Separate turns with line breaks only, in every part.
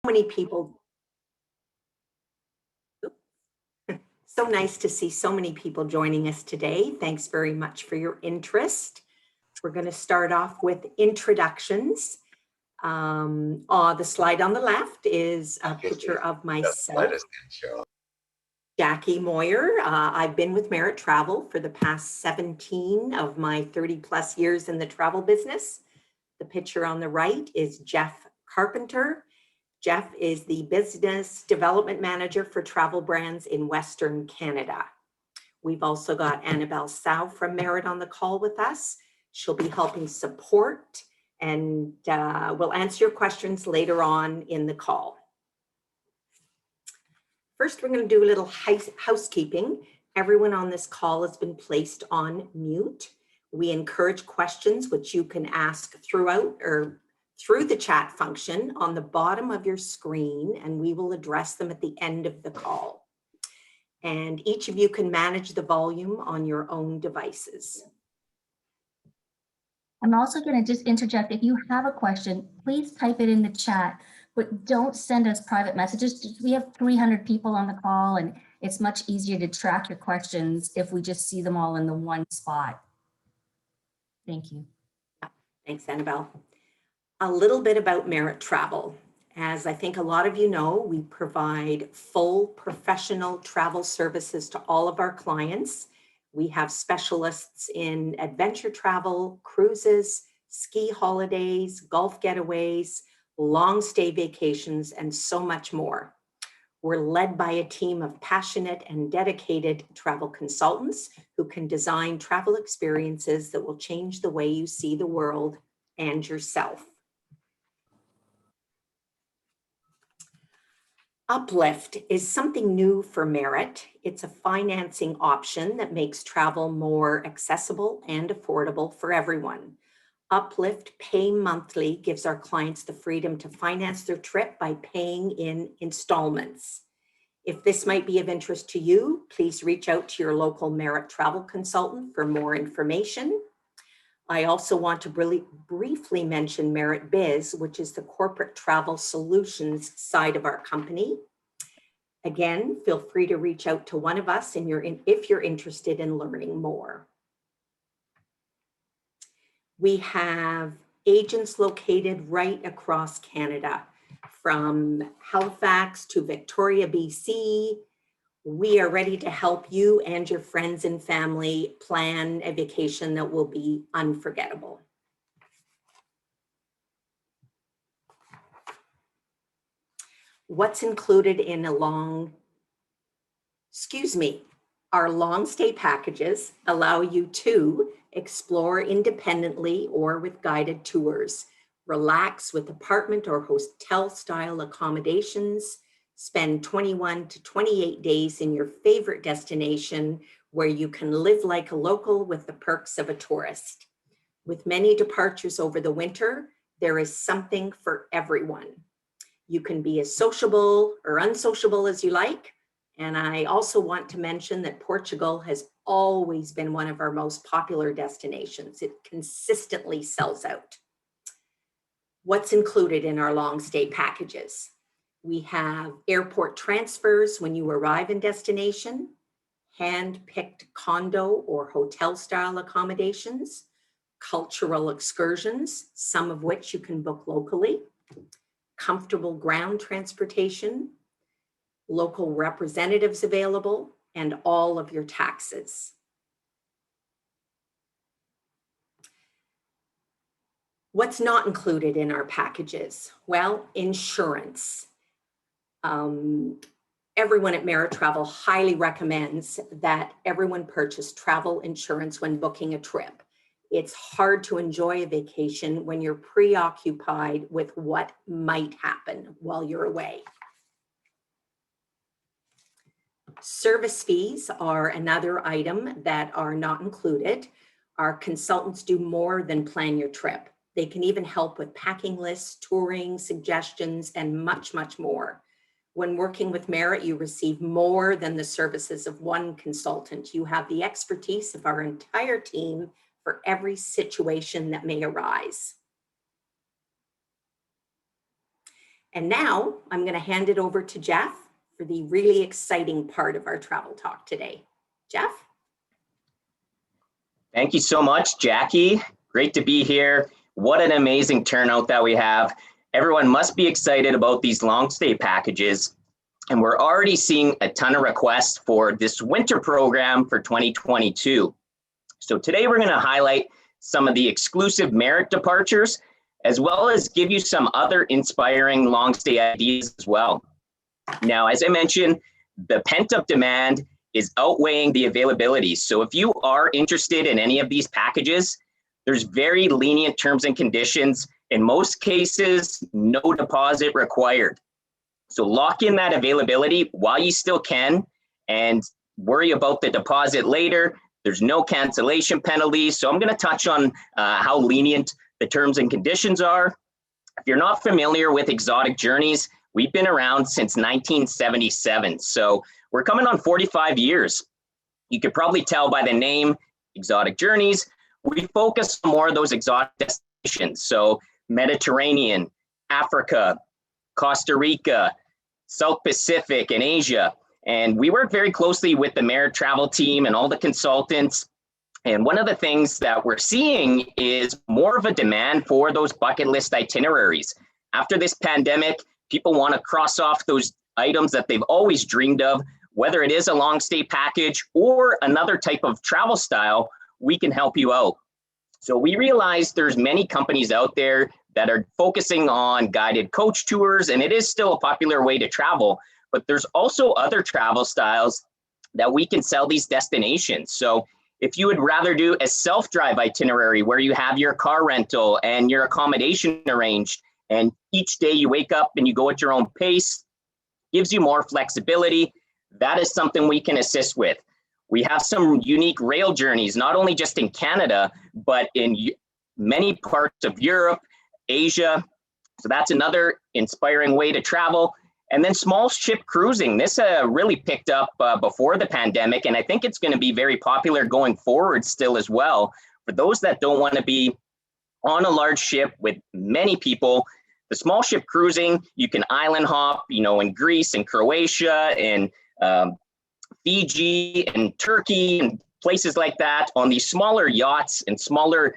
Many people. So nice to see so many people joining us today. Thanks very much for your interest. We're going to start off with introductions. The slide on the left is a picture of myself, Jackie Moir. I've been with Merit Travel for the past 17 of my 30 plus years in the travel business. The picture on the right is Jeff Carpenter. Jeff is the Business Development Manager for TravelBrands in Western Canada. We've also got Annabelle Sau from Merit on the call with us. She'll be helping support and we'll answer your questions later on in the call. First, we're going to do a little housekeeping. Everyone on this call has been placed on mute. We encourage questions which you can ask throughout or through the chat function on the bottom of your screen, and we will address them at the end of the call. And each of you can manage the volume on your own devices.
I'm also going to just interject. If you have a question, please type it in the chat, but don't send us private messages. We have 300 people on the call, and it's much easier to track your questions if we just see them all in the one spot. Thank you.
Thanks, Annabelle. A little bit about Merit Travel. As I think a lot of you know, we provide full professional travel services to all of our clients. We have specialists in adventure travel, cruises, ski holidays, golf getaways, long stay vacations, and so much more. We're led by a team of passionate and dedicated travel consultants who can design travel experiences that will change the way you see the world and yourself. Uplift is something new for Merit. It's a financing option that makes travel more accessible and affordable for everyone. Uplift Pay Monthly gives our clients the freedom to finance their trip by paying in installments. If this might be of interest to you, please reach out to your local Merit travel consultant for more information. I also want to really briefly mention Merit Biz, which is the corporate travel solutions side of our company. Again, feel free to reach out to one of us if you're interested in learning more. We have agents located right across Canada, from Halifax to Victoria, BC. We are ready to help you and your friends and family plan a vacation that will be unforgettable. What's included in our long stay packages allow you to explore independently or with guided tours, relax with apartment or hotel style accommodations, spend 21 to 28 days in your favorite destination where you can live like a local with the perks of a tourist. With many departures over the winter, there is something for everyone. You can be as sociable or unsociable as you like. And I also want to mention that Portugal has always been one of our most popular destinations. It consistently sells out. What's included in our long stay packages? We have airport transfers when you arrive in destination, hand-picked condo or hotel style accommodations, cultural excursions, some of which you can book locally, comfortable ground transportation, local representatives available, and all of your taxes. What's not included in our packages? Well, insurance. Everyone at Merit Travel highly recommends that everyone purchase travel insurance when booking a trip. It's hard to enjoy a vacation when you're preoccupied with what might happen while you're away. Service fees are another item that are not included. Our consultants do more than plan your trip. They can even help with packing lists, touring, suggestions, and much, much more. When working with Merit, you receive more than the services of one consultant. You have the expertise of our entire team for every situation that may arise. And now I'm going to hand it over to Jeff for the really exciting part of our travel talk today. Jeff?
Thank you so much, Jackie. Great to be here. What an amazing turnout that we have. Everyone must be excited about these long stay packages. And we're already seeing a ton of requests for this winter program for 2022. So today we're going to highlight some of the exclusive merit departures, as well as give you some other inspiring long stay ideas as well. Now, as I mentioned, the pent-up demand is outweighing the availability. So if you are interested in any of these packages, there's very lenient terms and conditions. In most cases, no deposit required. So lock in that availability while you still can and worry about the deposit later. There's no cancellation penalties. So I'm going to touch on how lenient the terms and conditions are. If you're not familiar with Exotic Journeys, we've been around since 1977. So we're coming on 45 years. You could probably tell by the name, Exotic Journeys. We focus on more of those exotic destinations. So Mediterranean, Africa, Costa Rica, South Pacific, and Asia. And we work very closely with the Merit Travel team and all the consultants. And one of the things that we're seeing is more of a demand for those bucket list itineraries. After this pandemic, people want to cross off those items that they've always dreamed of, whether it is a long stay package or another type of travel style, we can help you out. So we realize there's many companies out there that are focusing on guided coach tours, and it is still a popular way to travel, but there's also other travel styles that we can sell these destinations. So if you would rather do a self-drive itinerary where you have your car rental and your accommodation arranged, and each day you wake up and you go at your own pace, gives you more flexibility, that is something we can assist with. We have some unique rail journeys, not only just in Canada, but in many parts of Europe, Asia. So that's another inspiring way to travel. And then small ship cruising. This really picked up before the pandemic, and I think it's going to be very popular going forward still as well. For those that don't want to be on a large ship with many people, the small ship cruising, you can island hop, in Greece and Croatia and Fiji and Turkey and places like that on these smaller yachts and smaller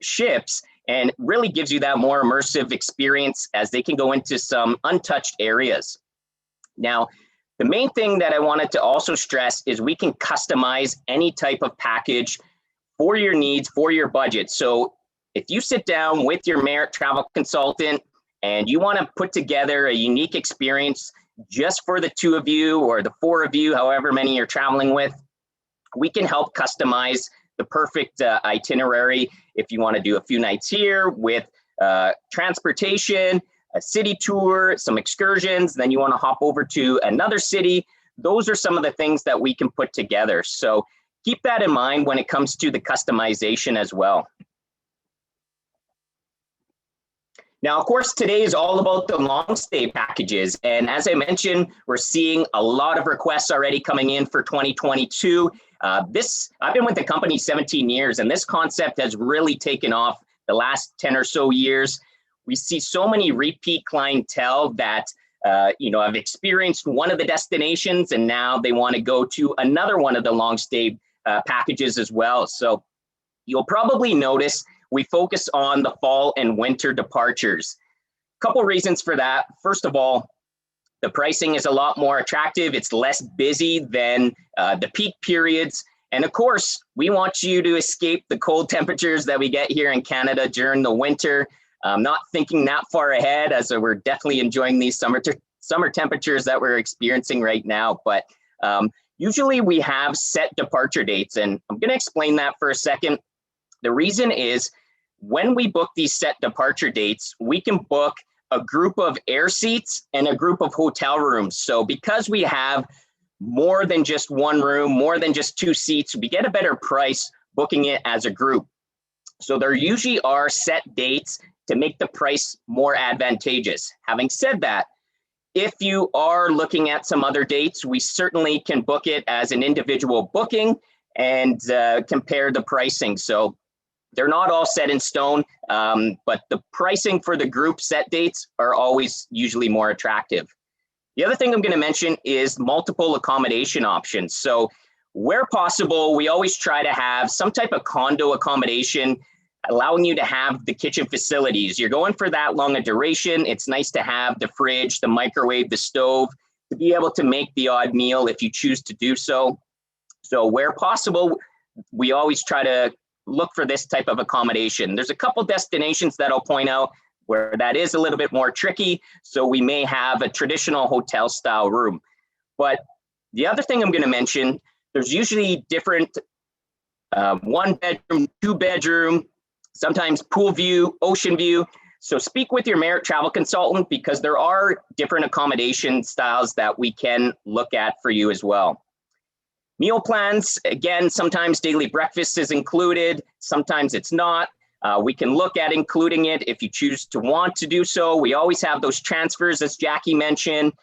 ships, and really gives you that more immersive experience as they can go into some untouched areas. Now, the main thing that I wanted to also stress is we can customize any type of package for your needs, for your budget. So if you sit down with your Merit Travel consultant and you want to put together a unique experience just for the two of you or the four of you, however many you're traveling with, we can help customize the perfect itinerary. If you want to do a few nights here with transportation, a city tour, some excursions, then you want to hop over to another city, those are some of the things that we can put together. So keep that in mind when it comes to the customization as well. Now, of course, today is all about the long stay packages. And as I mentioned, we're seeing a lot of requests already coming in for 2022. I've been with the company 17 years, and this concept has really taken off the last 10 or so years. We see so many repeat clientele that, have experienced one of the destinations, and now they want to go to another one of the long stay packages as well. So you'll probably notice we focus on the fall and winter departures. A couple reasons for that. First of all, the pricing is a lot more attractive. It's less busy than the peak periods. And of course, we want you to escape the cold temperatures that we get here in Canada during the winter. Not thinking that far ahead, as we're definitely enjoying these summer temperatures that we're experiencing right now. But usually we have set departure dates, and I'm going to explain that for a second. The reason is when we book these set departure dates, we can book a group of air seats and a group of hotel rooms. So because we have more than just one room, more than just two seats, we get a better price booking it as a group. So there usually are set dates to make the price more advantageous. Having said that, if you are looking at some other dates, we certainly can book it as an individual booking and compare the pricing. So They're not all set in stone, but the pricing for the group set dates are always usually more attractive. The other thing I'm going to mention is multiple accommodation options. So where possible, we always try to have some type of condo accommodation, allowing you to have the kitchen facilities. You're going for that long a duration. It's nice to have the fridge, the microwave, the stove, to be able to make the odd meal if you choose to do so. So where possible, we always try to look for this type of accommodation. There's a couple destinations that I'll point out where that is a little bit more tricky. So we may have a traditional hotel style room. But the other thing I'm going to mention, there's usually different 1 bedroom, 2 bedroom, sometimes pool view, ocean view. So speak with your Merit travel consultant, because there are different accommodation styles that we can look at for you as well. Meal plans, again, sometimes daily breakfast is included, sometimes it's not. We can look at including it if you choose to want to do so. We always have those transfers, as Jackie mentioned.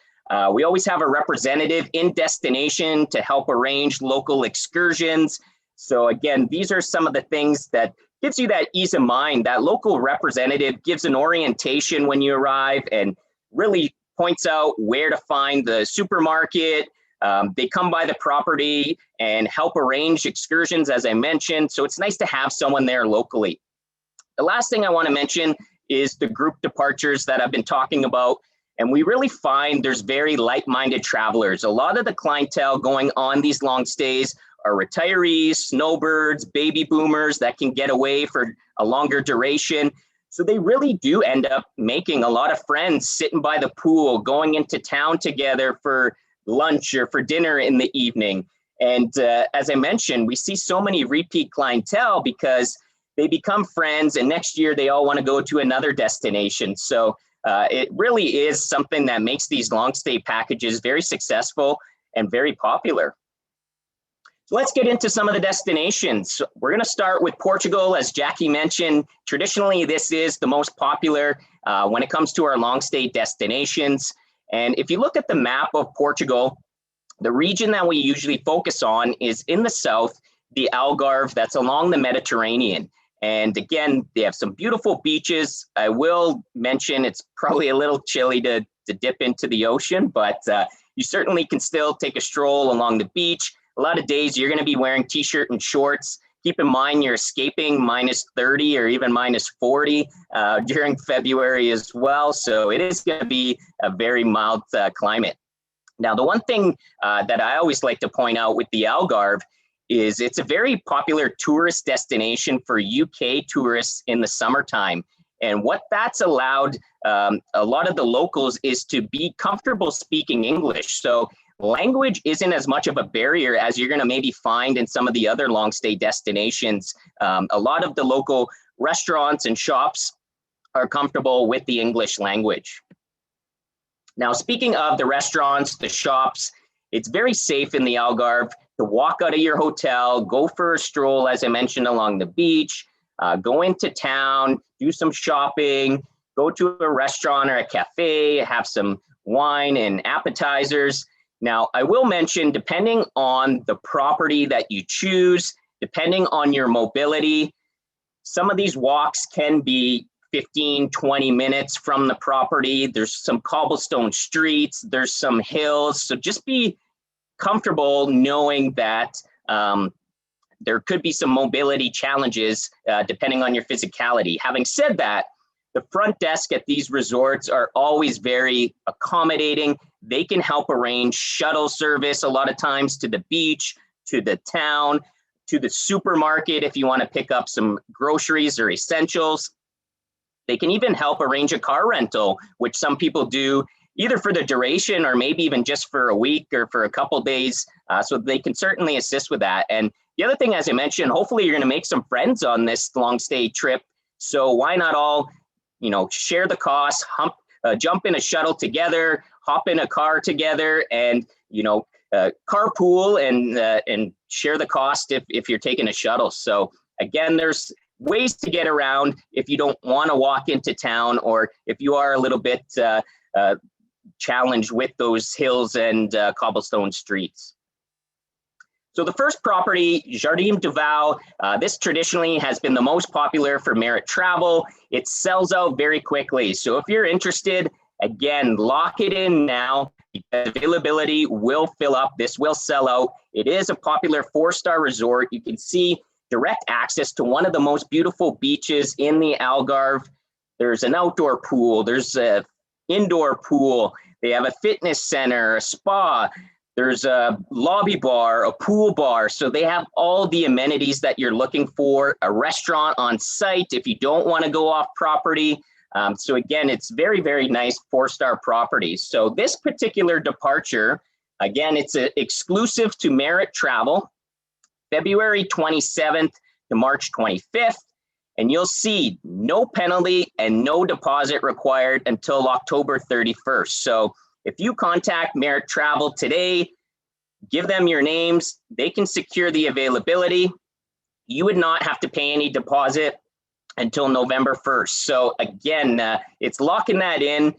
We always have a representative in destination to help arrange local excursions. So again, these are some of the things that gives you that ease of mind. That local representative gives an orientation when you arrive and really points out where to find the supermarket. They come by the property and help arrange excursions, as I mentioned. So it's nice to have someone there locally. The last thing I want to mention is the group departures that I've been talking about. And we really find there's very like-minded travelers. A lot of the clientele going on these long stays are retirees, snowbirds, baby boomers that can get away for a longer duration. So they really do end up making a lot of friends sitting by the pool, going into town together for lunch or for dinner in the evening. And as I mentioned, we see so many repeat clientele because they become friends, and next year they all want to go to another destination. So it really is something that makes these long stay packages very successful and very popular. So let's get into some of the destinations. We're going to start with Portugal. As Jackie mentioned, traditionally this is the most popular when it comes to our long stay destinations. And if you look at the map of Portugal, the region that we usually focus on is in the south, the Algarve, that's along the Mediterranean. And again, they have some beautiful beaches. I will mention it's probably a little chilly to dip into the ocean, but you certainly can still take a stroll along the beach. A lot of days you're going to be wearing t-shirt and shorts. Keep in mind you're escaping minus 30 or even minus 40 during February as well. So it is going to be a very mild climate. Now, the one thing that I always like to point out with the Algarve is it's a very popular tourist destination for UK tourists in the summertime. And what that's allowed a lot of the locals is to be comfortable speaking English. So language isn't as much of a barrier as you're going to maybe find in some of the other long stay destinations. A lot of the local restaurants and shops are comfortable with the English language. Now, speaking of the restaurants, the shops, it's very safe in the Algarve to walk out of your hotel, go for a stroll, as I mentioned, along the beach, go into town, do some shopping, go to a restaurant or a cafe, have some wine and appetizers. Now, I will mention, depending on the property that you choose, depending on your mobility, some of these walks can be 15, 20 minutes from the property. There's some cobblestone streets, there's some hills. So just be comfortable knowing that there could be some mobility challenges depending on your physicality. Having said that, the front desk at these resorts are always very accommodating. They can help arrange shuttle service a lot of times to the beach, to the town, to the supermarket if you want to pick up some groceries or essentials. They can even help arrange a car rental, which some people do either for the duration or maybe even just for a week or for a couple days. So they can certainly assist with that. And the other thing, as I mentioned, hopefully you're going to make some friends on this long stay trip. So why not all, share the cost, jump in a shuttle together, hop in a car together, and carpool and share the cost if you're taking a shuttle. So again, there's ways to get around if you don't want to walk into town, or if you are a little bit challenged with those hills and cobblestone streets. So the first property, Jardin du Val, this traditionally has been the most popular for Merit Travel. It sells out very quickly. So if you're interested, again, lock it in now because availability will fill up. This will sell out. It is a popular 4-star resort. You can see direct access to one of the most beautiful beaches in the Algarve. There's an outdoor pool. There's an indoor pool. They have a fitness center, a spa. There's a lobby bar, a pool bar. So they have all the amenities that you're looking for, a restaurant on site if you don't want to go off property. So again, it's very, very nice 4-star property. So this particular departure, again, it's exclusive to Merit Travel, February 27th to March 25th. And you'll see no penalty and no deposit required until October 31st. So if you contact Merit Travel today, give them your names, they can secure the availability. You would not have to pay any deposit until November 1st. So again, it's locking that in,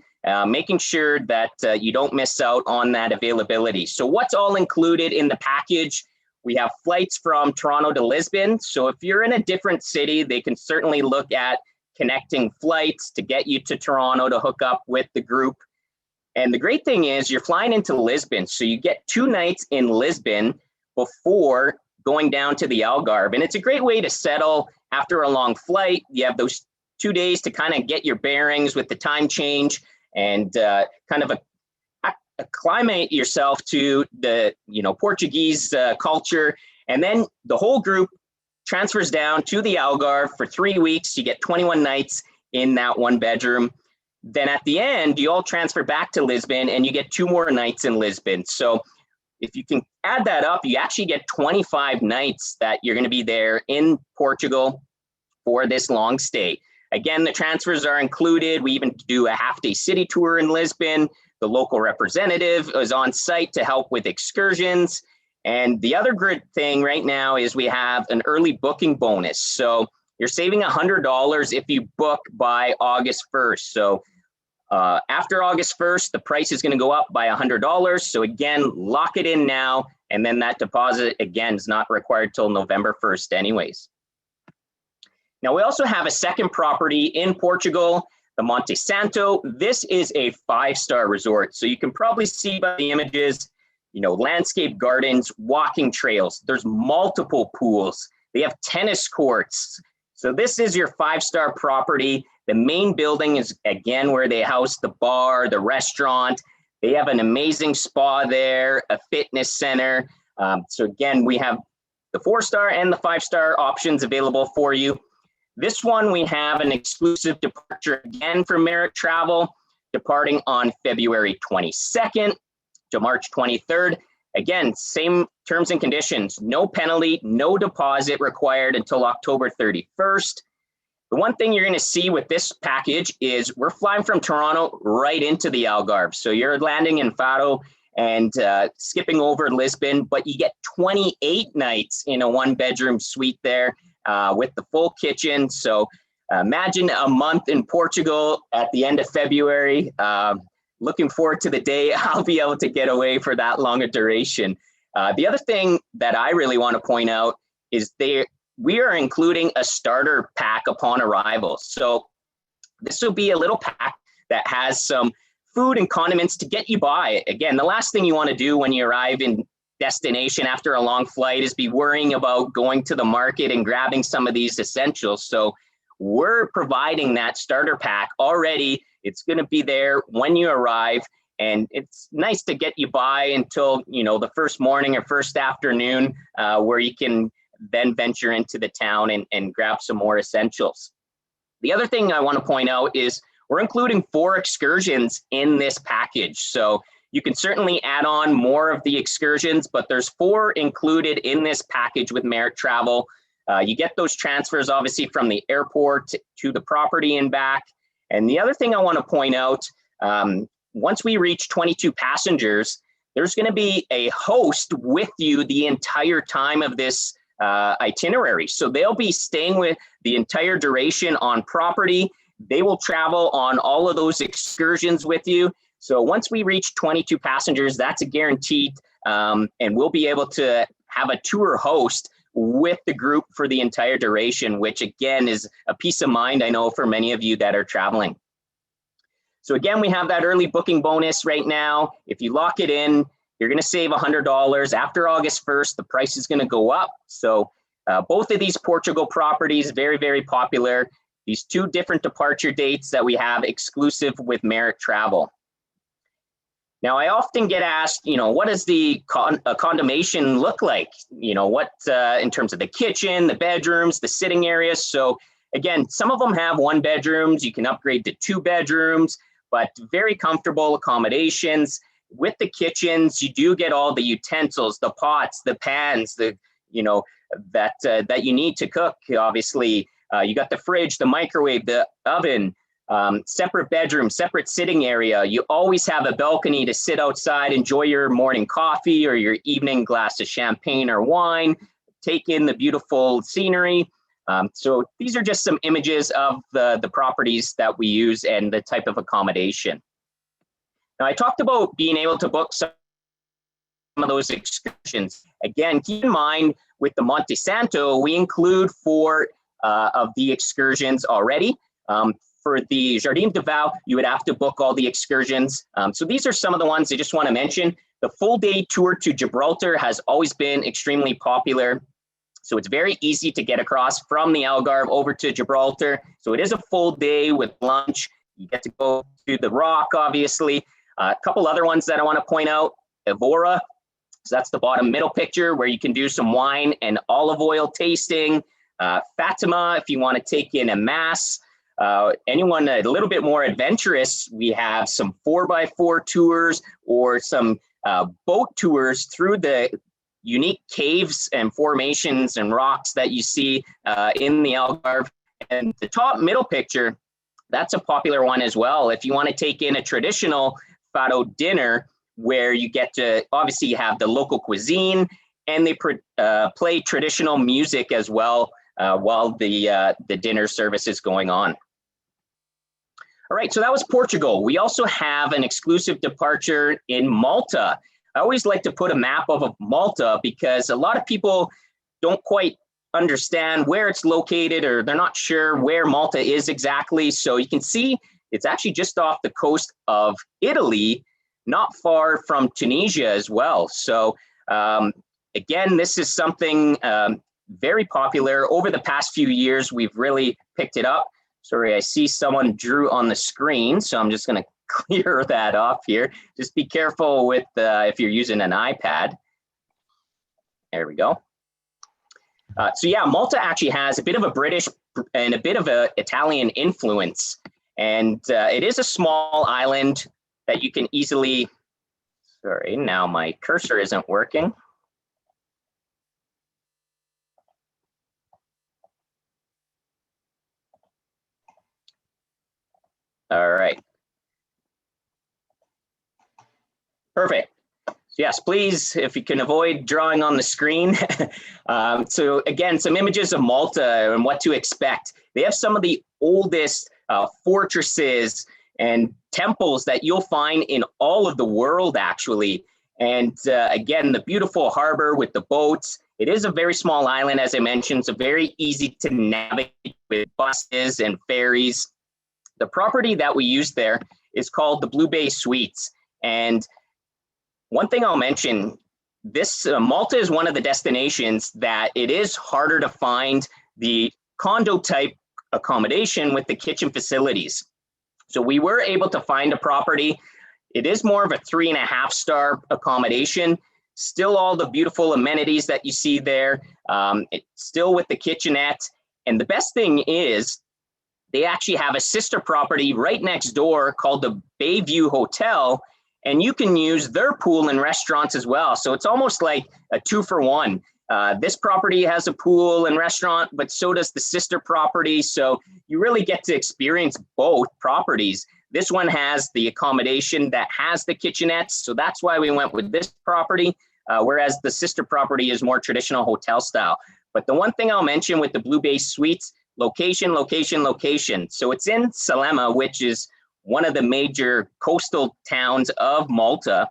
making sure that you don't miss out on that availability. So what's all included in the package? We have flights from Toronto to Lisbon. So if you're in a different city, they can certainly look at connecting flights to get you to Toronto to hook up with the group. And the great thing is you're flying into Lisbon. So you get 2 nights in Lisbon before going down to the Algarve. And it's a great way to settle after a long flight. You have those 2 days to kind of get your bearings with the time change and kind of acclimate yourself to the Portuguese culture. And then the whole group transfers down to the Algarve for 3 weeks. You get 21 nights in that 1 bedroom. Then at the end, you all transfer back to Lisbon and you get 2 more nights in Lisbon. So if you can add that up, you actually get 25 nights that you're going to be there in Portugal for this long stay. Again, the transfers are included. We even do a half-day city tour in Lisbon. The local representative is on site to help with excursions. And the other good thing right now is we have an early booking bonus. So you're saving $100 if you book by August 1st. So after August 1st, the price is going to go up by $100. So again, lock it in now. And then that deposit, again, is not required till November 1st anyways. Now, we also have a second property in Portugal, the Monte Santo. This is a 5-star resort. So you can probably see by the images, landscape gardens, walking trails. There's multiple pools. They have tennis courts. So this is your 5-star property. The main building is, again, where they house the bar, the restaurant. They have an amazing spa there, a fitness center. So again, we have the 4-star and the 5-star options available for you. This one, we have an exclusive departure again for Merit Travel, departing on February 22nd to March 23rd. Again, same terms and conditions, no penalty, no deposit required until October 31st. The one thing you're going to see with this package is we're flying from Toronto right into the Algarve. So you're landing in Faro and skipping over Lisbon, but you get 28 nights in a 1-bedroom suite there. With the full kitchen. So imagine a month in Portugal at the end of February. Looking forward to the day I'll be able to get away for that longer duration. The other thing that I really want to point out is we are including a starter pack upon arrival. So this will be a little pack that has some food and condiments to get you by. Again, the last thing you want to do when you arrive in destination after a long flight is be worrying about going to the market and grabbing some of these essentials. So we're providing that starter pack already. It's going to be there when you arrive, and it's nice to get you by until the first morning or first afternoon where you can then venture into the town and grab some more essentials. The other thing I want to point out is we're including 4 excursions in this package. So you can certainly add on more of the excursions, but there's 4 included in this package with Merit Travel. You get those transfers, obviously, from the airport to the property and back. And the other thing I want to point out, once we reach 22 passengers, there's going to be a host with you the entire time of this itinerary. So they'll be staying with the entire duration on property. They will travel on all of those excursions with you. So once we reach 22 passengers, that's a guaranteed, and we'll be able to have a tour host with the group for the entire duration, which again is a peace of mind, I know, for many of you that are traveling. So again, we have that early booking bonus right now. If you lock it in, you're going to save $100. After August 1st, the price is going to go up. So both of these Portugal properties, very, very popular. These two different departure dates that we have exclusive with Merit Travel. Now, I often get asked, what does the accommodation look like? What in terms of the kitchen, the bedrooms, the sitting areas. So again, some of them have 1 bedrooms. You can upgrade to 2 bedrooms, but very comfortable accommodations. With the kitchens, you do get all the utensils, the pots, the pans, that you need to cook. Obviously, you got the fridge, the microwave, the oven. Separate bedroom, separate sitting area. You always have a balcony to sit outside, enjoy your morning coffee or your evening glass of champagne or wine, take in the beautiful scenery. So these are just some images of the properties that we use and the type of accommodation. Now, I talked about being able to book some of those excursions. Again, keep in mind with the Monte Santo, we include 4 of the excursions already. For the Jardin de Val, you would have to book all the excursions. So these are some of the ones I just want to mention. The full day tour to Gibraltar has always been extremely popular. So it's very easy to get across from the Algarve over to Gibraltar. So it is a full day with lunch. You get to go to the Rock, obviously. A couple other ones that I want to point out. Evora, so that's the bottom middle picture where you can do some wine and olive oil tasting. Fatima, if you want to take in a mass. Anyone a little bit more adventurous, we have some 4x4 tours or some boat tours through the unique caves and formations and rocks that you see in the Algarve. And the top middle picture, that's a popular one as well. If you want to take in a traditional fado dinner where you get to obviously have the local cuisine and they play traditional music as well while the dinner service is going on. All right, so that was Portugal. We also have an exclusive departure in Malta. I always like to put a map of Malta because a lot of people don't quite understand where it's located or they're not sure where Malta is exactly. So you can see it's actually just off the coast of Italy, not far from Tunisia as well. So again, this is something very popular. Over the past few years, we've really picked it up. Sorry, I see someone drew on the screen, so I'm just going to clear that off here. Just be careful with if you're using an iPad. There we go. So yeah, Malta actually has a bit of a British and a bit of an Italian influence. And it is a small island that you can easily, sorry, now my cursor isn't working. All right. Perfect. So yes, please, if you can avoid drawing on the screen. So again, some images of Malta and what to expect. They have some of the oldest fortresses and temples that you'll find in all of the world, actually. And again, the beautiful harbor with the boats. It is a very small island, as I mentioned, so very easy to navigate with buses and ferries. The property that we use there is called the Blubay Suites. And one thing I'll mention, this Malta is one of the destinations that it is harder to find the condo type accommodation with the kitchen facilities. So we were able to find a property. It is more of a 3.5-star accommodation. Still all the beautiful amenities that you see there. It's still with the kitchenette. And the best thing is they actually have a sister property right next door called the Bayview Hotel, and you can use their pool and restaurants as well. So it's almost like a 2-for-1. This property has a pool and restaurant, but so does the sister property. So you really get to experience both properties. This one has the accommodation that has the kitchenettes. So that's why we went with this property, whereas the sister property is more traditional hotel style. But the one thing I'll mention with the Blubay Suites, location, location, location. So it's in Salema, which is one of the major coastal towns of Malta.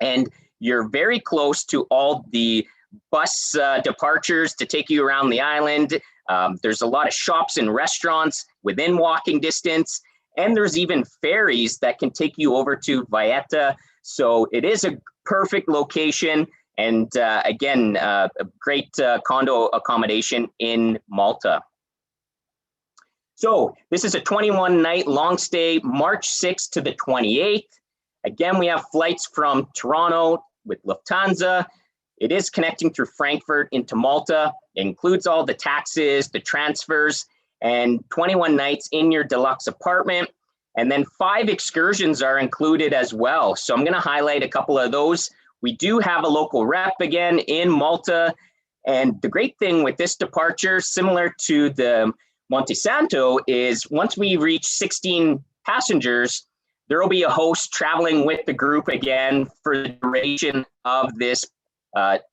And you're very close to all the bus departures to take you around the island. There's a lot of shops and restaurants within walking distance, and there's even ferries that can take you over to Valletta. So it is a perfect location, and again, a great condo accommodation in Malta. So this is a 21-night long stay, March 6th to the 28th. Again, we have flights from Toronto with Lufthansa. It is connecting through Frankfurt into Malta. It includes all the taxes, the transfers, and 21 nights in your deluxe apartment. And then 5 excursions are included as well. So I'm going to highlight a couple of those. We do have a local rep again in Malta. And the great thing with this departure, similar to the Monte Santo, is once we reach 16 passengers, there will be a host traveling with the group again for the duration of this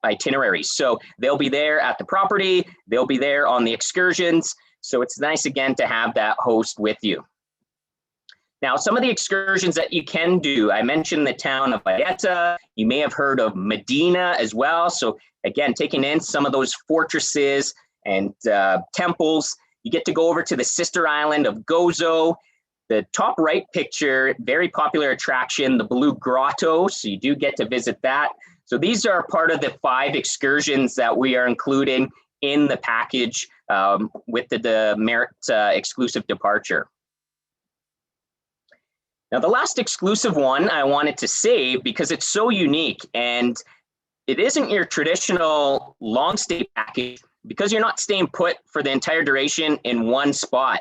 itinerary. So they'll be there at the property, they'll be there on the excursions. So it's nice again to have that host with you. Now, some of the excursions that you can do, I mentioned the town of Valletta. You may have heard of Medina as well. So again, taking in some of those fortresses and temples. You get to go over to the sister island of Gozo. The top right picture, very popular attraction, the Blue Grotto. So you do get to visit that. So these are part of the 5 excursions that we are including in the package with the Merit exclusive departure. Now, the last exclusive one I wanted to save because it's so unique, and it isn't your traditional long stay package because you're not staying put for the entire duration in one spot.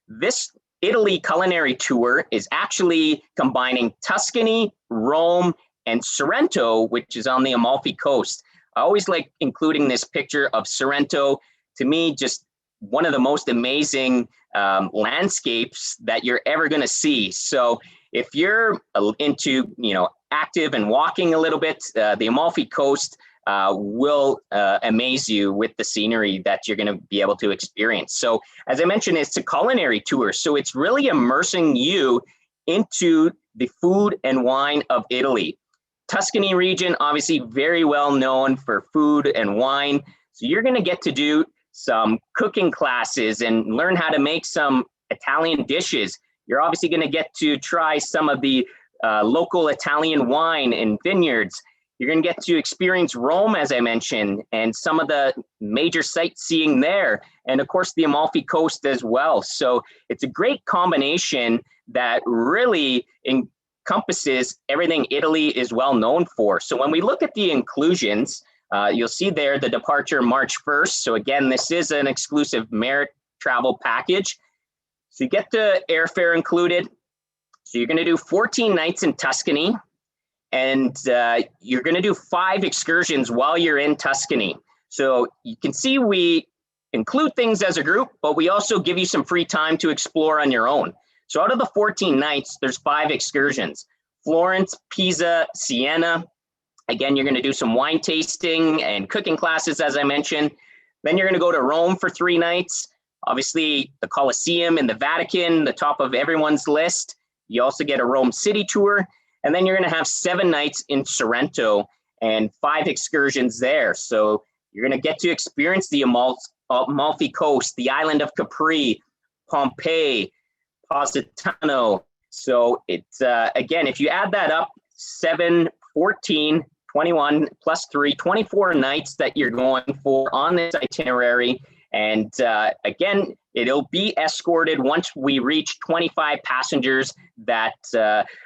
This Italy culinary tour is actually combining Tuscany, Rome, and Sorrento, which is on the Amalfi Coast. I always like including this picture of Sorrento. To me, just one of the most amazing landscapes that you're ever going to see. So if you're into, active and walking a little bit, the Amalfi Coast will amaze you with the scenery that you're going to be able to experience. So as I mentioned, it's a culinary tour. So it's really immersing you into the food and wine of Italy. Tuscany region, obviously very well known for food and wine. So you're going to get to do some cooking classes and learn how to make some Italian dishes. You're obviously going to get to try some of the local Italian wine and vineyards. You're going to get to experience Rome, as I mentioned, and some of the major sightseeing there. And of course, the Amalfi Coast as well. So it's a great combination that really encompasses everything Italy is well known for. So when we look at the inclusions, you'll see there the departure March 1st. So again, this is an exclusive Merit travel package. So you get the airfare included. So you're going to do 14 nights in Tuscany, and you're going to do 5 excursions while you're in Tuscany. So you can see we include things as a group, but we also give you some free time to explore on your own. So out of the 14 nights, there's 5 excursions: Florence, Pisa, Siena. Again, you're going to do some wine tasting and cooking classes, as I mentioned. Then you're going to go to Rome for 3 nights. Obviously, the Colosseum and the Vatican, the top of everyone's list. You also get a Rome city tour. And then you're going to have 7 nights in Sorrento and 5 excursions there. So you're going to get to experience the Amalfi Coast, the island of Capri, Pompeii, Positano. So it's, again, if you add that up, 7, 14, 21 plus 3, 24 nights that you're going for on this itinerary. And again, it'll be escorted once we reach 25 passengers that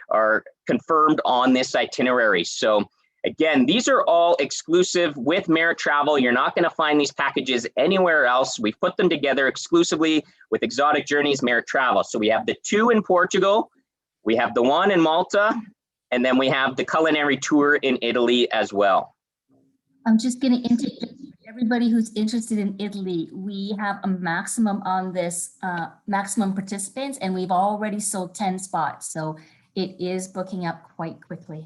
are confirmed on this itinerary. So again, these are all exclusive with Merit Travel. You're not going to find these packages anywhere else. We've put them together exclusively with Exotic Journeys Merit Travel. So we have the 2 in Portugal, we have the 1 in Malta, and then we have the culinary tour in Italy as well.
I'm just going to interject. Everybody who's interested in Italy, we have a maximum on this, maximum participants, and we've already sold 10 spots. So it is booking up quite quickly.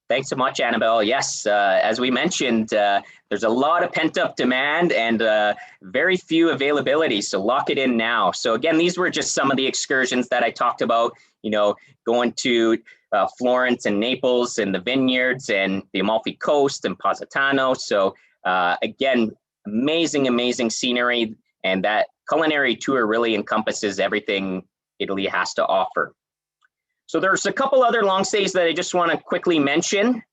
Thanks so much, Annabelle. Yes, as we mentioned, there's a lot of pent-up demand and very few availability, so lock it in now. So again, these were just some of the excursions that I talked about, going to Florence and Naples and the vineyards and the Amalfi Coast and Positano. So again, amazing scenery, and that culinary tour really encompasses everything Italy has to offer. So there's a couple other long stays that I just want to quickly mention.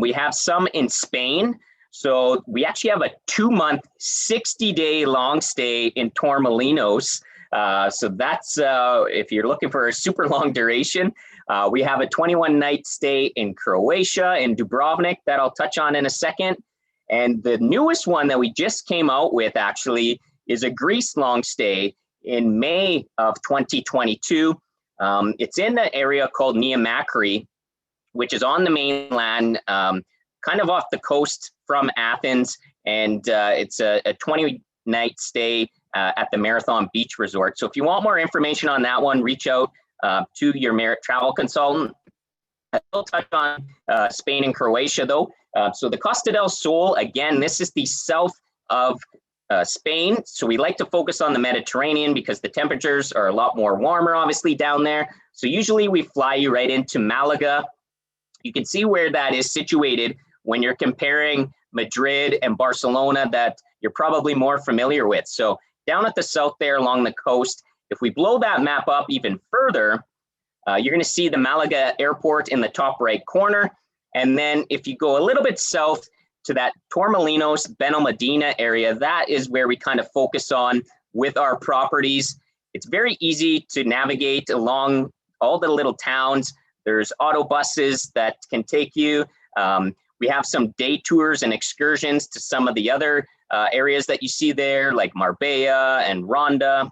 We have some in Spain. So we actually have a 2-month, 60-day long stay in Torremolinos. So that's, if you're looking for a super long duration, we have a 21-night stay in Croatia, in Dubrovnik, that I'll touch on in a second. And the newest one that we just came out with actually is a Greece long stay in May of 2022. It's in the area called Niamakri, which is on the mainland, kind of off the coast from Athens. And it's a 20-night stay at the Marathon Beach Resort. So if you want more information on that one, reach out to your Merit travel consultant. I will touch on Spain and Croatia though. So the Costa del Sol, again, this is the south of Spain. So we like to focus on the Mediterranean because the temperatures are a lot more warmer, obviously, down there. So usually we fly you right into Malaga. You can see where that is situated when you're comparing Madrid and Barcelona, that you're probably more familiar with. So down at the south there along the coast, if we blow that map up even further, you're going to see the Malaga airport in the top right corner. And then if you go a little bit south to that Torremolinos, Benalmádena area, that is where we kind of focus on with our properties. It's very easy to navigate along all the little towns. There's auto buses that can take you. We have some day tours and excursions to some of the other areas that you see there, like Marbella and Ronda.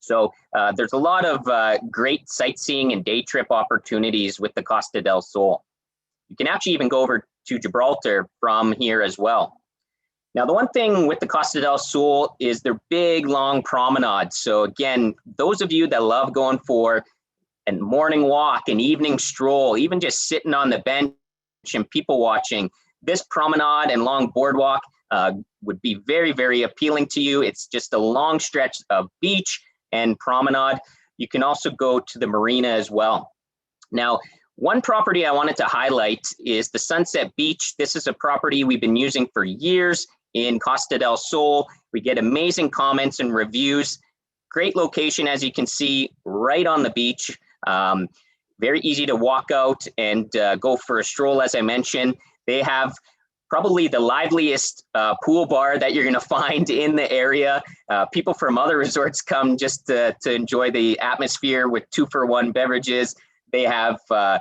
So there's a lot of great sightseeing and day trip opportunities with the Costa del Sol. You can actually even go over to Gibraltar from here as well. Now, the one thing with the Costa del Sol is their big, long promenades. So again, those of you that love going for a morning walk, an evening stroll, even just sitting on the bench and people watching, this promenade and long boardwalk would be very appealing to you. It's just a long stretch of beach and promenade. You can also go to the marina as well. Now, one property I wanted to highlight is the Sunset Beach. This is a property we've been using for years in Costa del Sol. We get amazing comments and reviews. Great location, as you can see, right on the beach. Very easy to walk out and go for a stroll, as I mentioned. They have probably the liveliest pool bar that you're gonna find in the area. People from other resorts come just to enjoy the atmosphere with 2-for-1 beverages. They have the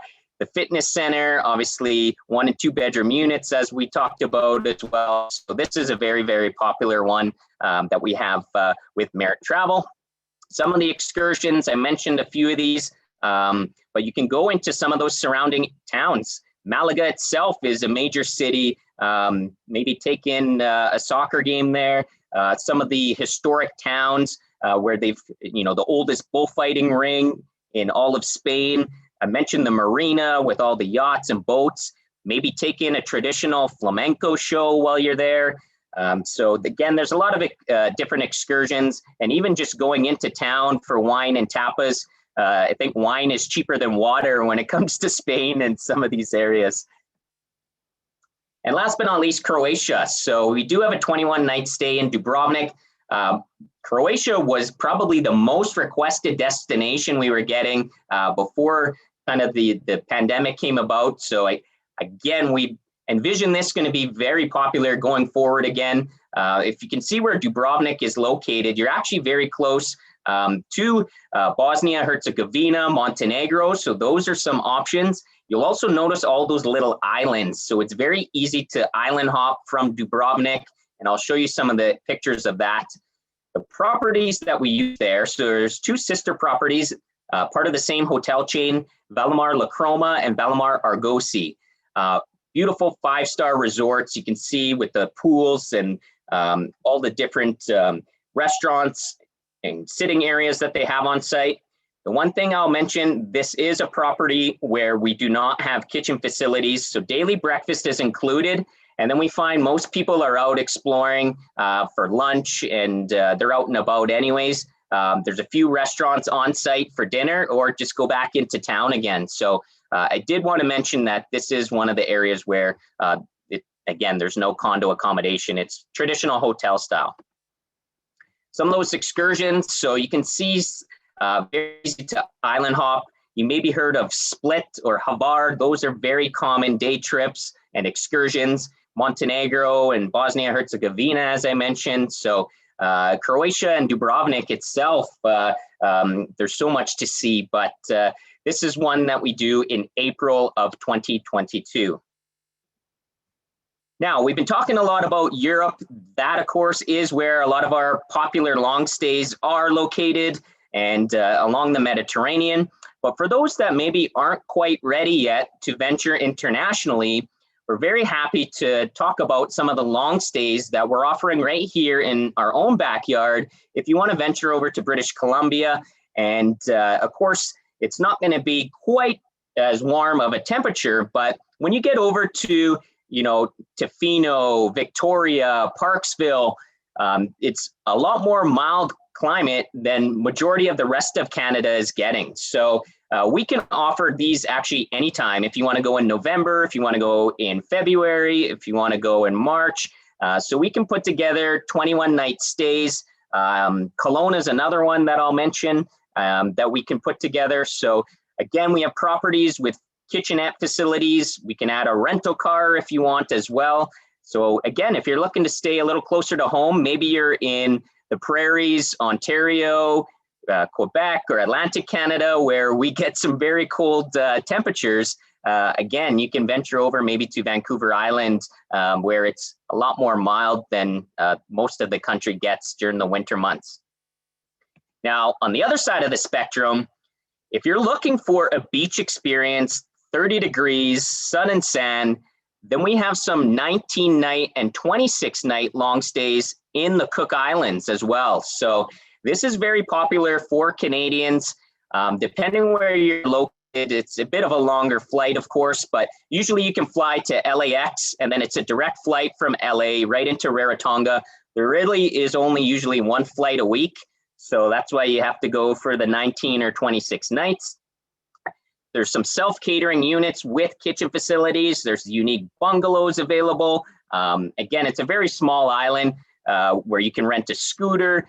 fitness center, obviously 1- and 2-bedroom units, as we talked about as well. So this is a very popular one that we have with Merit Travel. Some of the excursions, I mentioned a few of these, but you can go into some of those surrounding towns. Malaga itself is a major city. Maybe take in a soccer game there. Some of the historic towns where they've, the oldest bullfighting ring in all of Spain. I mentioned the marina with all the yachts and boats. Maybe take in a traditional flamenco show while you're there. So again, there's a lot of different excursions, and even just going into town for wine and tapas. I think wine is cheaper than water when it comes to Spain and some of these areas. And last but not least, Croatia. So we do have a 21-night stay in Dubrovnik. Croatia was probably the most requested destination we were getting before kind of the pandemic came about. So again, we envision this going to be very popular going forward again. If you can see where Dubrovnik is located, you're actually very close to Bosnia-Herzegovina, Montenegro. So those are some options. You'll also notice all those little islands. So it's very easy to island hop from Dubrovnik, and I'll show you some of the pictures of that. The properties that we use there, so there's 2 sister properties, part of the same hotel chain, Valamar Lacroma and Valamar Argosy. Beautiful 5-star resorts you can see with the pools and all the different restaurants and sitting areas that they have on site. The one thing I'll mention, this is a property where we do not have kitchen facilities, so daily breakfast is included. And then we find most people are out exploring for lunch, and they're out and about anyways. There's a few restaurants on site for dinner, or just go back into town again. So I did want to mention that this is one of the areas where, again, there's no condo accommodation. It's traditional hotel style. Some of those excursions, so you can see very easy to island hop. You maybe heard of Split or Hvar. Those are very common day trips and excursions. Montenegro and Bosnia-Herzegovina, as I mentioned. So Croatia and Dubrovnik itself, there's so much to see, but this is one that we do in April of 2022. Now, we've been talking a lot about Europe. That, of course, is where a lot of our popular long stays are located, and along the Mediterranean. But for those that maybe aren't quite ready yet to venture internationally, we're very happy to talk about some of the long stays that we're offering right here in our own backyard. If you want to venture over to British Columbia, and of course, it's not going to be quite as warm of a temperature, but when you get over to, you know, Tofino, Victoria, Parksville, it's a lot more mild climate than majority of the rest of Canada is getting. So we can offer these actually anytime. If you want to go in November, if you want to go in February, if you want to go in March. So we can put together 21-night stays. Kelowna is another one that I'll mention that we can put together. So again, we have properties with kitchenette facilities. We can add a rental car if you want as well. So again, if you're looking to stay a little closer to home, maybe you're in the prairies, Ontario, Quebec, or Atlantic Canada, where we get some very cold temperatures. Again, you can venture over maybe to Vancouver Island, where it's a lot more mild than most of the country gets during the winter months. Now, on the other side of the spectrum, if you're looking for a beach experience, 30 degrees, sun and sand, then we have some 19-night and 26-night long stays in the Cook Islands as well. So this is very popular for Canadians. Depending where you're located, it's a bit of a longer flight, of course, but usually you can fly to LAX, and then it's a direct flight from LA right into Rarotonga. There really is only usually one flight a week, so that's why you have to go for the 19 or 26 nights. There's some self-catering units with kitchen facilities. There's unique bungalows available. Again, it's a very small island where you can rent a scooter.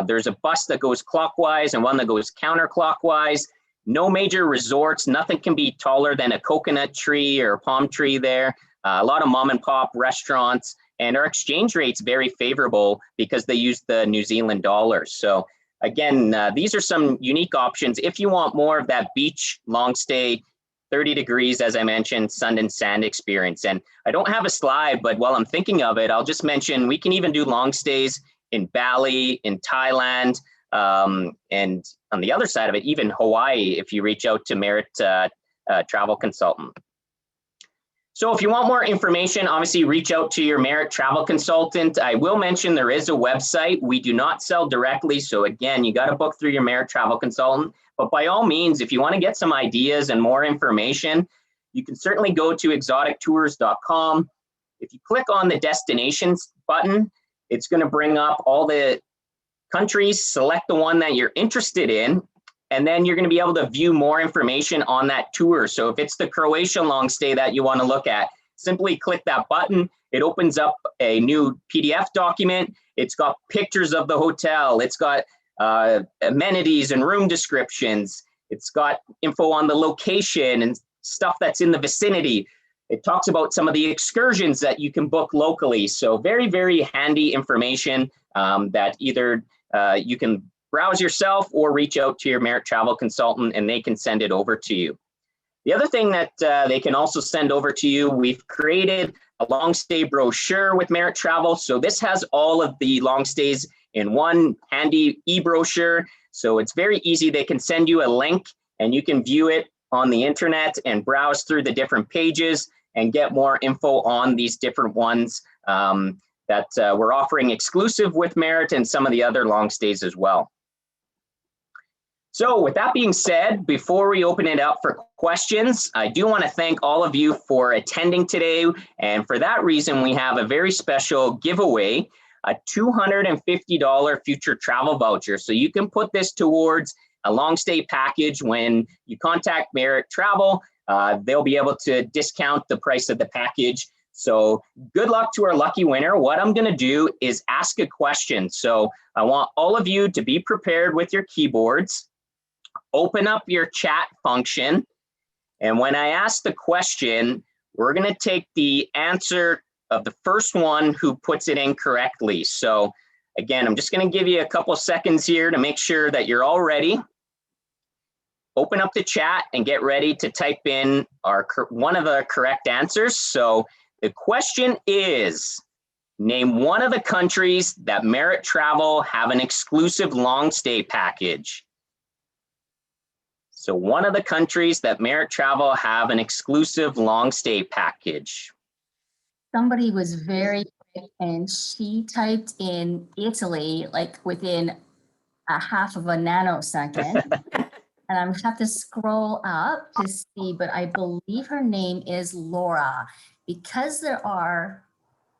There's a bus that goes clockwise and one that goes counterclockwise. No major resorts. Nothing can be taller than a coconut tree or a palm tree there. A lot of mom and pop restaurants, and our exchange rate's very favorable because they use the New Zealand dollars. So again, these are some unique options if you want more of that beach long stay, 30 degrees, as I mentioned, sun and sand experience. And I don't have a slide, but while I'm thinking of it, I'll just mention we can even do long stays in Bali, in Thailand, and on the other side of it, even Hawaii, if you reach out to Merit Travel Consultant. So if you want more information, obviously reach out to your Merit Travel Consultant. I will mention there is a website. We do not sell directly. So again, you got to book through your Merit Travel Consultant. But by all means, if you want to get some ideas and more information, you can certainly go to exotictours.com. If you click on the destinations button, it's going to bring up all the countries, select the one that you're interested in, and then you're going to be able to view more information on that tour. So if it's the Croatian long stay that you want to look at, simply click that button. It opens up a new PDF document. It's got pictures of the hotel. It's got amenities and room descriptions. It's got info on the location and stuff that's in the vicinity. It talks about some of the excursions that you can book locally. So very, very handy information that either you can browse yourself or reach out to your Merit Travel Consultant and they can send it over to you. The other thing that they can also send over to you, we've created a long stay brochure with Merit Travel. So this has all of the long stays in one handy e-brochure. So it's very easy. They can send you a link and you can view it on the internet and browse through the different pages and get more info on these different ones that we're offering exclusive with Merit and some of the other long stays as well. So with that being said, before we open it up for questions, I do want to thank all of you for attending today. And for that reason, we have a very special giveaway. a $250 future travel voucher. So you can put this towards a long stay package. When you contact Merit Travel, they'll be able to discount the price of the package. So good luck to our lucky winner. What I'm going to do is ask a question. So I want all of you to be prepared with your keyboards. Open up your chat function. And when I ask the question, we're going to take the answer of the first one who puts it in correctly. So again, I'm just going to give you a couple seconds here to make sure that you're all ready. Open up the chat and get ready to type in one of the correct answers. So the question is, name one of the countries that Merit Travel have an exclusive long stay package. So one of the countries that Merit Travel have an exclusive long stay package.
Somebody was very quick and she typed in Italy like within a half of a nanosecond. And I'm gonna have to scroll up to see, but I believe her name is Laura. Because there are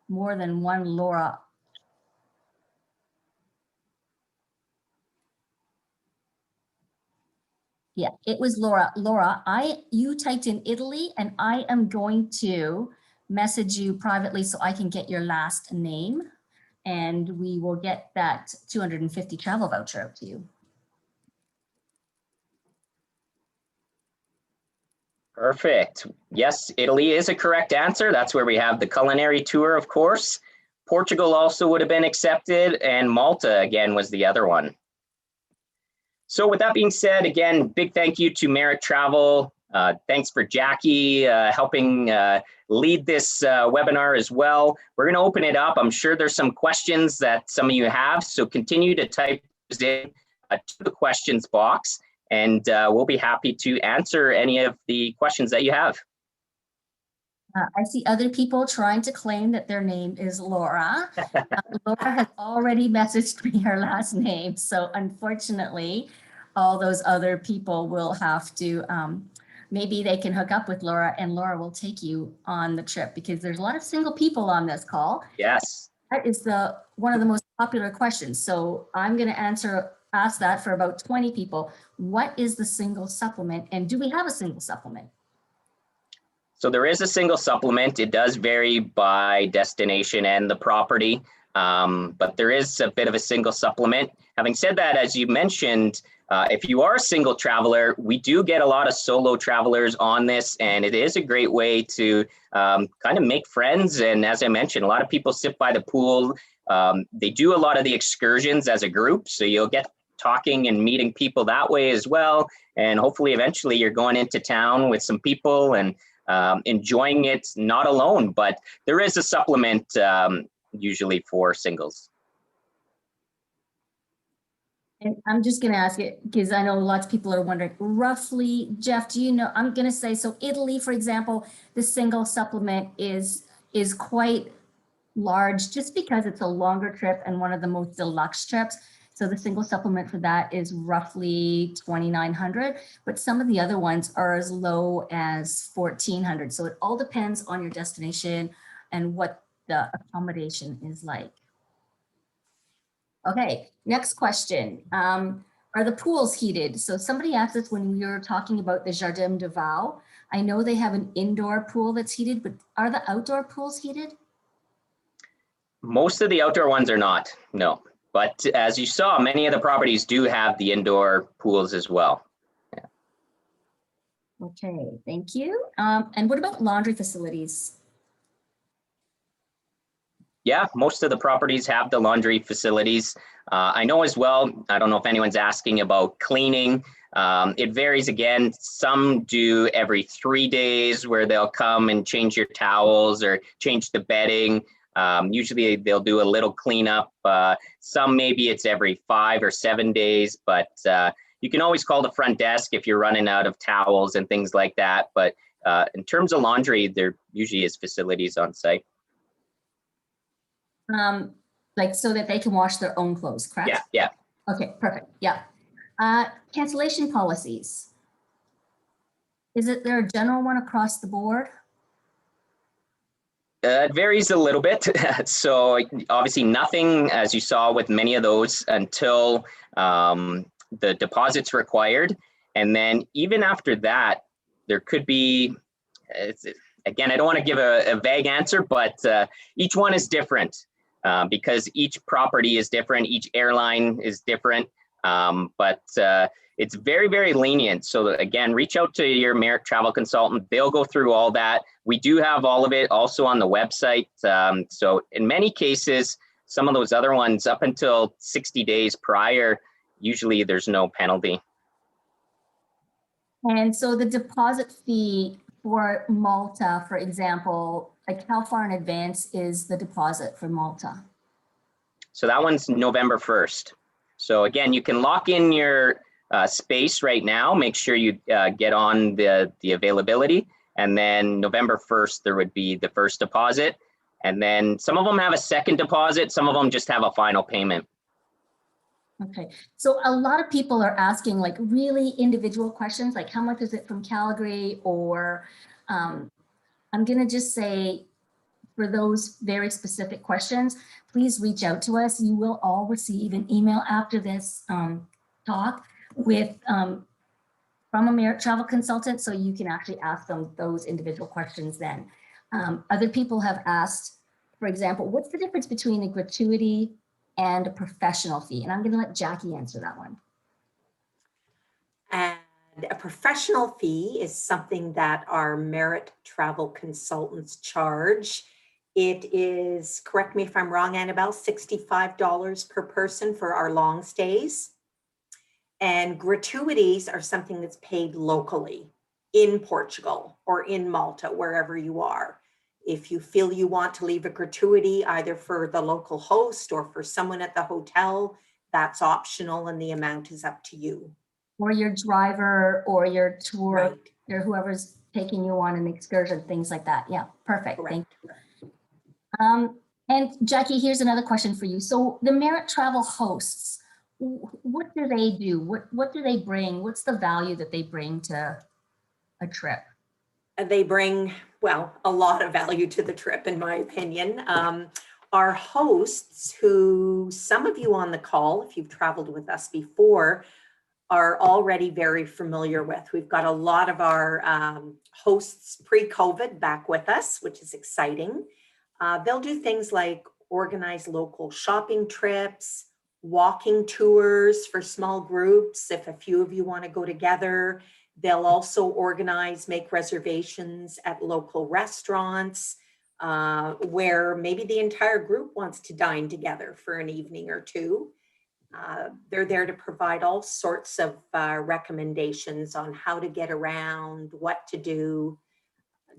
more than one Laura. Yeah, it was Laura. Laura, you typed in Italy and I am going to message you privately so I can get your last name and we will get that 250 travel voucher out to you.
Perfect. Yes, Italy is a correct answer. That's where we have the culinary tour, of course. Portugal also would have been accepted, and Malta, again, was the other one. So with that being said, again, big thank you to Merit Travel. Thanks for Jackie helping lead this webinar as well. We're going to open it up. I'm sure there's some questions that some of you have, so continue to type in to the questions box. And we'll be happy to answer any of the questions that you have.
I see other people trying to claim that their name is Laura. Laura has already messaged me her last name. So unfortunately, all those other people will have to, maybe they can hook up with Laura and Laura will take you on the trip because there's a lot of single people on this call.
Yes.
That is one of the most popular questions. So I'm going to ask that for about 20 people. What is the single supplement and do we have a single supplement?
So there is a single supplement. It does vary by destination and the property, but there is a bit of a single supplement. Having said that, as you mentioned, if you are a single traveler, we do get a lot of solo travelers on this, and it is a great way to kind of make friends. And as I mentioned, a lot of people sit by the pool. They do a lot of the excursions as a group, so you'll get talking and meeting people that way as well. And hopefully eventually you're going into town with some people and enjoying it not alone, but there is a supplement usually for singles.
And I'm just going to ask it because I know lots of people are wondering, roughly, Jeff, do you know, I'm going to say, so Italy, for example, the single supplement is quite large just because it's a longer trip and one of the most deluxe trips. So the single supplement for that is roughly $2,900, but some of the other ones are as low as $1,400. So it all depends on your destination and what the accommodation is like. Okay, next question. Are the pools heated? So somebody asked us when we were talking about the Jardin de Val. I know they have an indoor pool that's heated, but are the outdoor pools heated?
Most of the outdoor ones are not, no. But as you saw, many of the properties do have the indoor pools as well. Yeah.
Okay, thank you. And what about laundry facilities?
Yeah, most of the properties have the laundry facilities. I know as well, I don't know if anyone's asking about cleaning. It varies again. Some do every 3 days where they'll come and change your towels or change the bedding. Usually they'll do a little cleanup. Some maybe it's every 5 or 7 days, but you can always call the front desk if you're running out of towels and things like that. But in terms of laundry, there usually is facilities on site.
Like so that they can wash their own clothes, correct?
Yeah, yeah.
Okay, perfect. Yeah. Cancellation policies. Is there a general one across the board?
It varies a little bit. So obviously nothing, as you saw with many of those, until the deposit's required. And then even after that, there could be, again, I don't want to give a vague answer, but each one is different because each property is different. Each airline is different. But it's very, very lenient. So again, reach out to your Merit travel consultant. They'll go through all that. We do have all of it also on the website. So in many cases, some of those other ones up until 60 days prior, usually there's no penalty.
And so the deposit fee for Malta, for example, like how far in advance is the deposit for Malta?
So that one's November 1st. So again, you can lock in your space right now, make sure you get on the availability. And then November 1st, there would be the first deposit. And then some of them have a second deposit. Some of them just have a final payment.
Okay, so a lot of people are asking like really individual questions, like how much is it from Calgary? Or I'm gonna just say for those very specific questions, please reach out to us. You will all receive an email after this talk with from a Merit travel consultant, so you can actually ask them those individual questions then. Other people have asked, for example, what's the difference between a gratuity and a professional fee? And I'm going to let Jackie answer that one.
And a professional fee is something that our Merit travel consultants charge. It is, correct me if I'm wrong, Annabelle, $65 per person for our long stays. And gratuities are something that's paid locally in Portugal or in Malta, wherever you are. If you feel you want to leave a gratuity either for the local host or for someone at the hotel, that's optional and the amount is up to you.
Or your driver or your tour,
Right.
or whoever's taking you on an excursion, things like that. Yeah, perfect.
Correct.
Thank you. And Jackie, here's another question for you. So the Merit travel hosts, what do they do? What do they bring? What's the value that they bring to a trip?
They bring, well, a lot of value to the trip, in my opinion. Our hosts, who some of you on the call, if you've traveled with us before, are already very familiar with. We've got a lot of our hosts pre-COVID back with us, which is exciting. They'll do things like organize local shopping trips, walking tours for small groups. If a few of you want to go together, they'll also organize, make reservations at local restaurants where maybe the entire group wants to dine together for an evening or two. They're there to provide all sorts of recommendations on how to get around, what to do,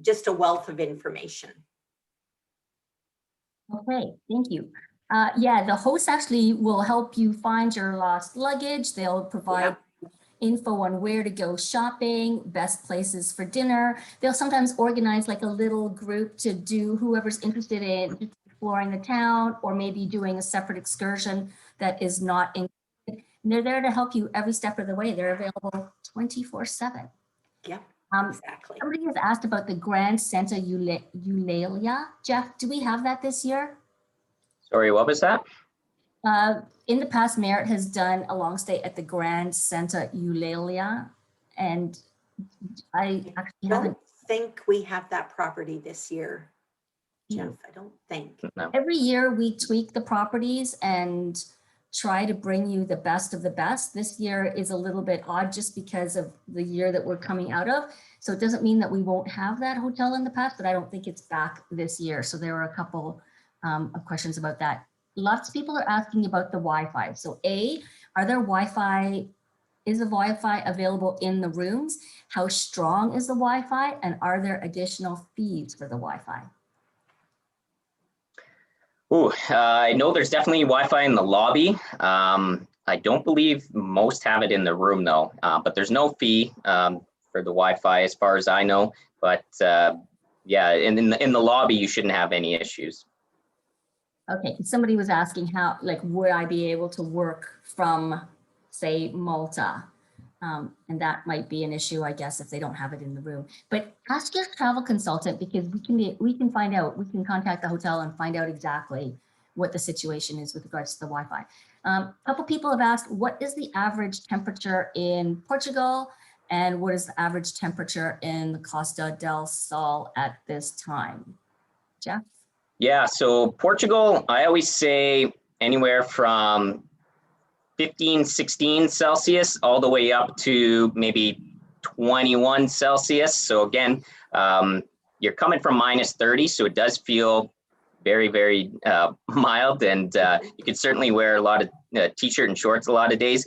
just a wealth of information.
Okay, thank you. Yeah, the hosts actually will help you find your lost luggage. They'll provide info on where to go shopping, best places for dinner. They'll sometimes organize like a little group to do whoever's interested in exploring the town or maybe doing a separate excursion that is not included. And they're there to help you every step of the way. They're available 24/7.
Yep, exactly.
Somebody has asked about the Grand Santa Eulalia. Jeff, do we have that this year?
Sorry, what was that?
In the past, Merit has done a long stay at the Grand Santa Eulalia, and I actually haven't.
Think we have that property this year, Jeff. I don't think.
No.
Every year we tweak the properties and try to bring you the best of the best. This year is a little bit odd just because of the year that we're coming out of. So it doesn't mean that we won't have that hotel in the past, but I don't think it's back this year. So there were a couple of questions about that. Lots of people are asking about the Wi-Fi. So are there Wi-Fi, is the Wi-Fi available in the rooms? How strong is the Wi-Fi? And are there additional fees for the Wi-Fi?
I know there's definitely Wi-Fi in the lobby. I don't believe most have it in the room though, but there's no fee for the Wi-Fi as far as I know. But yeah, in the lobby, you shouldn't have any issues.
Okay, somebody was asking how, like, would I be able to work from, say, Malta? And that might be an issue, I guess, if they don't have it in the room. But ask your travel consultant, because we can find out, we can contact the hotel and find out exactly what the situation is with regards to the Wi-Fi. A couple people have asked, what is the average temperature in Portugal? And what is the average temperature in the Costa del Sol at this time? Jeff?
Yeah, so Portugal, I always say anywhere from 15, 16 Celsius all the way up to maybe 21 Celsius. So again, you're coming from -30, so it does feel very, very mild, and you can certainly wear a lot of t-shirt and shorts a lot of days.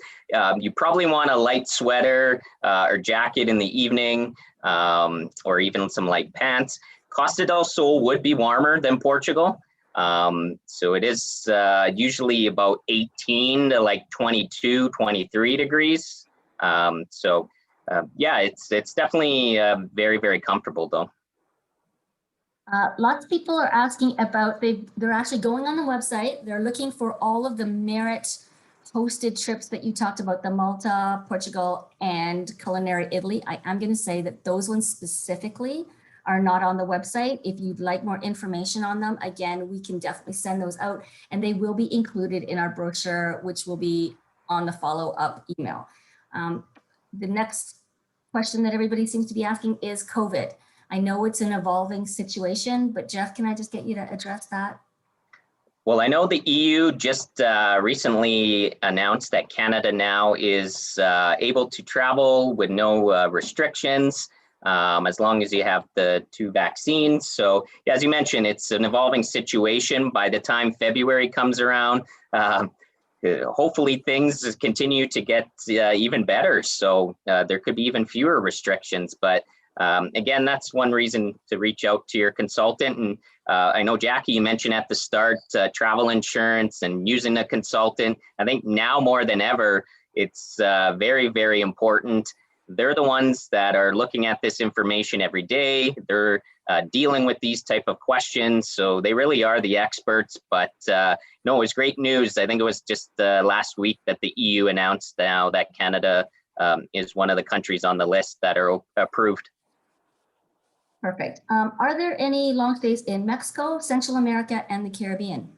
You probably want a light sweater or jacket in the evening, or even some light pants. Costa del Sol would be warmer than Portugal. So it is usually about 18 to like 22, 23 degrees. Yeah, it's definitely very, very comfortable though.
Lots of people are asking about, they're actually going on the website. They're looking for all of the Merit hosted trips that you talked about, the Malta, Portugal, and Culinary Italy. I am going to say that those ones specifically are not on the website. If you'd like more information on them, again, we can definitely send those out, and they will be included in our brochure, which will be on the follow-up email. The next question that everybody seems to be asking is COVID. I know it's an evolving situation, but Jeff, can I just get you to address that?
Well, I know the EU just recently announced that Canada now is able to travel with no restrictions, as long as you have the 2 vaccines. So as you mentioned, it's an evolving situation. By the time February comes around, hopefully things continue to get even better. So there could be even fewer restrictions, but again, that's one reason to reach out to your consultant. And I know, Jackie, you mentioned at the start, travel insurance and using a consultant. I think now more than ever, it's very, very important. They're the ones that are looking at this information every day. They're dealing with these type of questions. So they really are the experts. But no, it was great news. I think it was just last week that the EU announced now that Canada is one of the countries on the list that are approved.
Perfect. Are there any long stays in Mexico, Central America, and the Caribbean?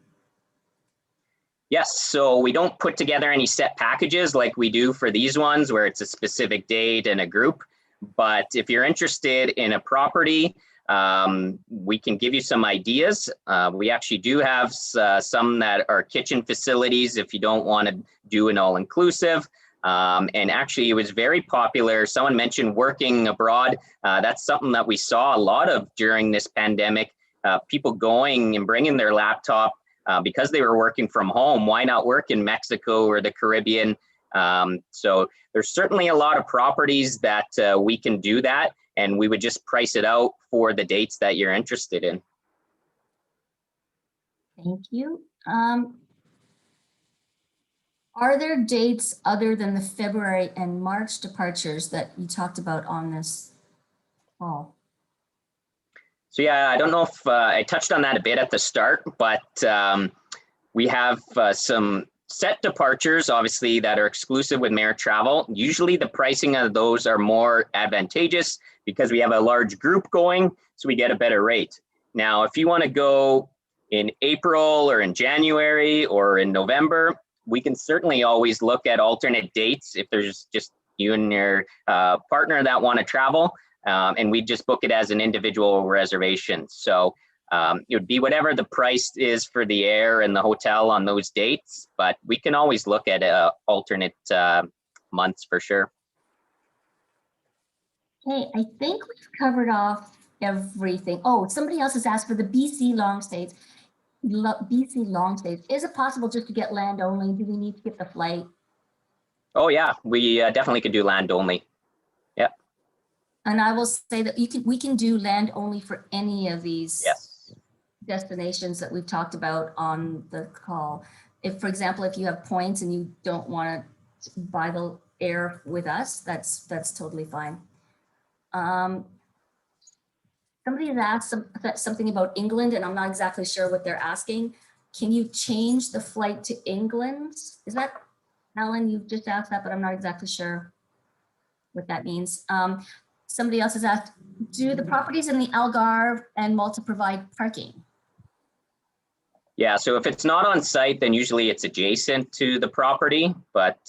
Yes, so we don't put together any set packages like we do for these ones where it's a specific date and a group. But if you're interested in a property, we can give you some ideas. We actually do have some that are kitchen facilities if you don't want to do an all-inclusive. And actually, it was very popular. Someone mentioned working abroad. That's something that we saw a lot of during this pandemic. People going and bringing their laptop because they were working from home. Why not work in Mexico or the Caribbean? So there's certainly a lot of properties that we can do that, and we would just price it out for the dates that you're interested in.
Thank you. Are there dates other than the February and March departures that you talked about on this call?
So yeah, I don't know if I touched on that a bit at the start, but we have some set departures, obviously, that are exclusive with Merit Travel. Usually the pricing of those are more advantageous because we have a large group going, so we get a better rate. Now, if you want to go in April or in January or in November, we can certainly always look at alternate dates if there's just you and your partner that want to travel, and we just book it as an individual reservation. So it would be whatever the price is for the air and the hotel on those dates, but we can always look at alternate months for sure.
Okay, I think we've covered off everything. Oh, somebody else has asked for the BC long stays. BC long stays. Is it possible just to get land only? Do we need to get the flight?
Oh yeah, we definitely could do land only. Yeah.
And I will say that we can do land only for any of these destinations that we've talked about on the call. If, for example, if you have points and you don't want to buy the air with us, that's totally fine. Somebody has asked something about England, and I'm not exactly sure what they're asking. Can you change the flight to England? Is that, Alan, you just asked that, but I'm not exactly sure. what that means. Somebody else has asked, do the properties in the Algarve and Malta provide parking?
Yeah, so if it's not on site, then usually it's adjacent to the property, but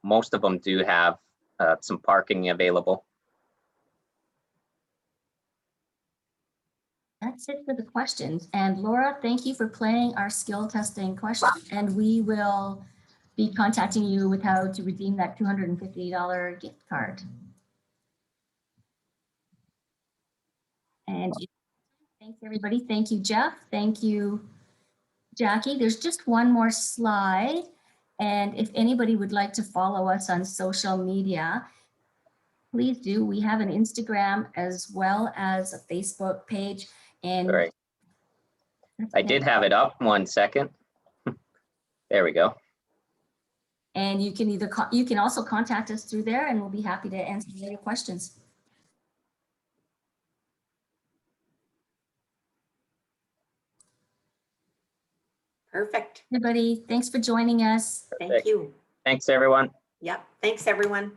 most of them do have some parking available.
That's it for the questions. And Laura, thank you for playing our skill testing question. And we will be contacting you with how to redeem that $250 gift card. And thanks everybody. Thank you, Jeff. Thank you, Jackie. There's just one more slide. And if anybody would like to follow us on social media, please do. We have an Instagram as well as a Facebook page. And
All right. I did have it up 1 second. There we go.
And you can you can also contact us through there and we'll be happy to answer your questions.
Perfect.
Everybody, thanks for joining us.
Thank you.
Thanks, everyone.
Yep. Thanks, everyone.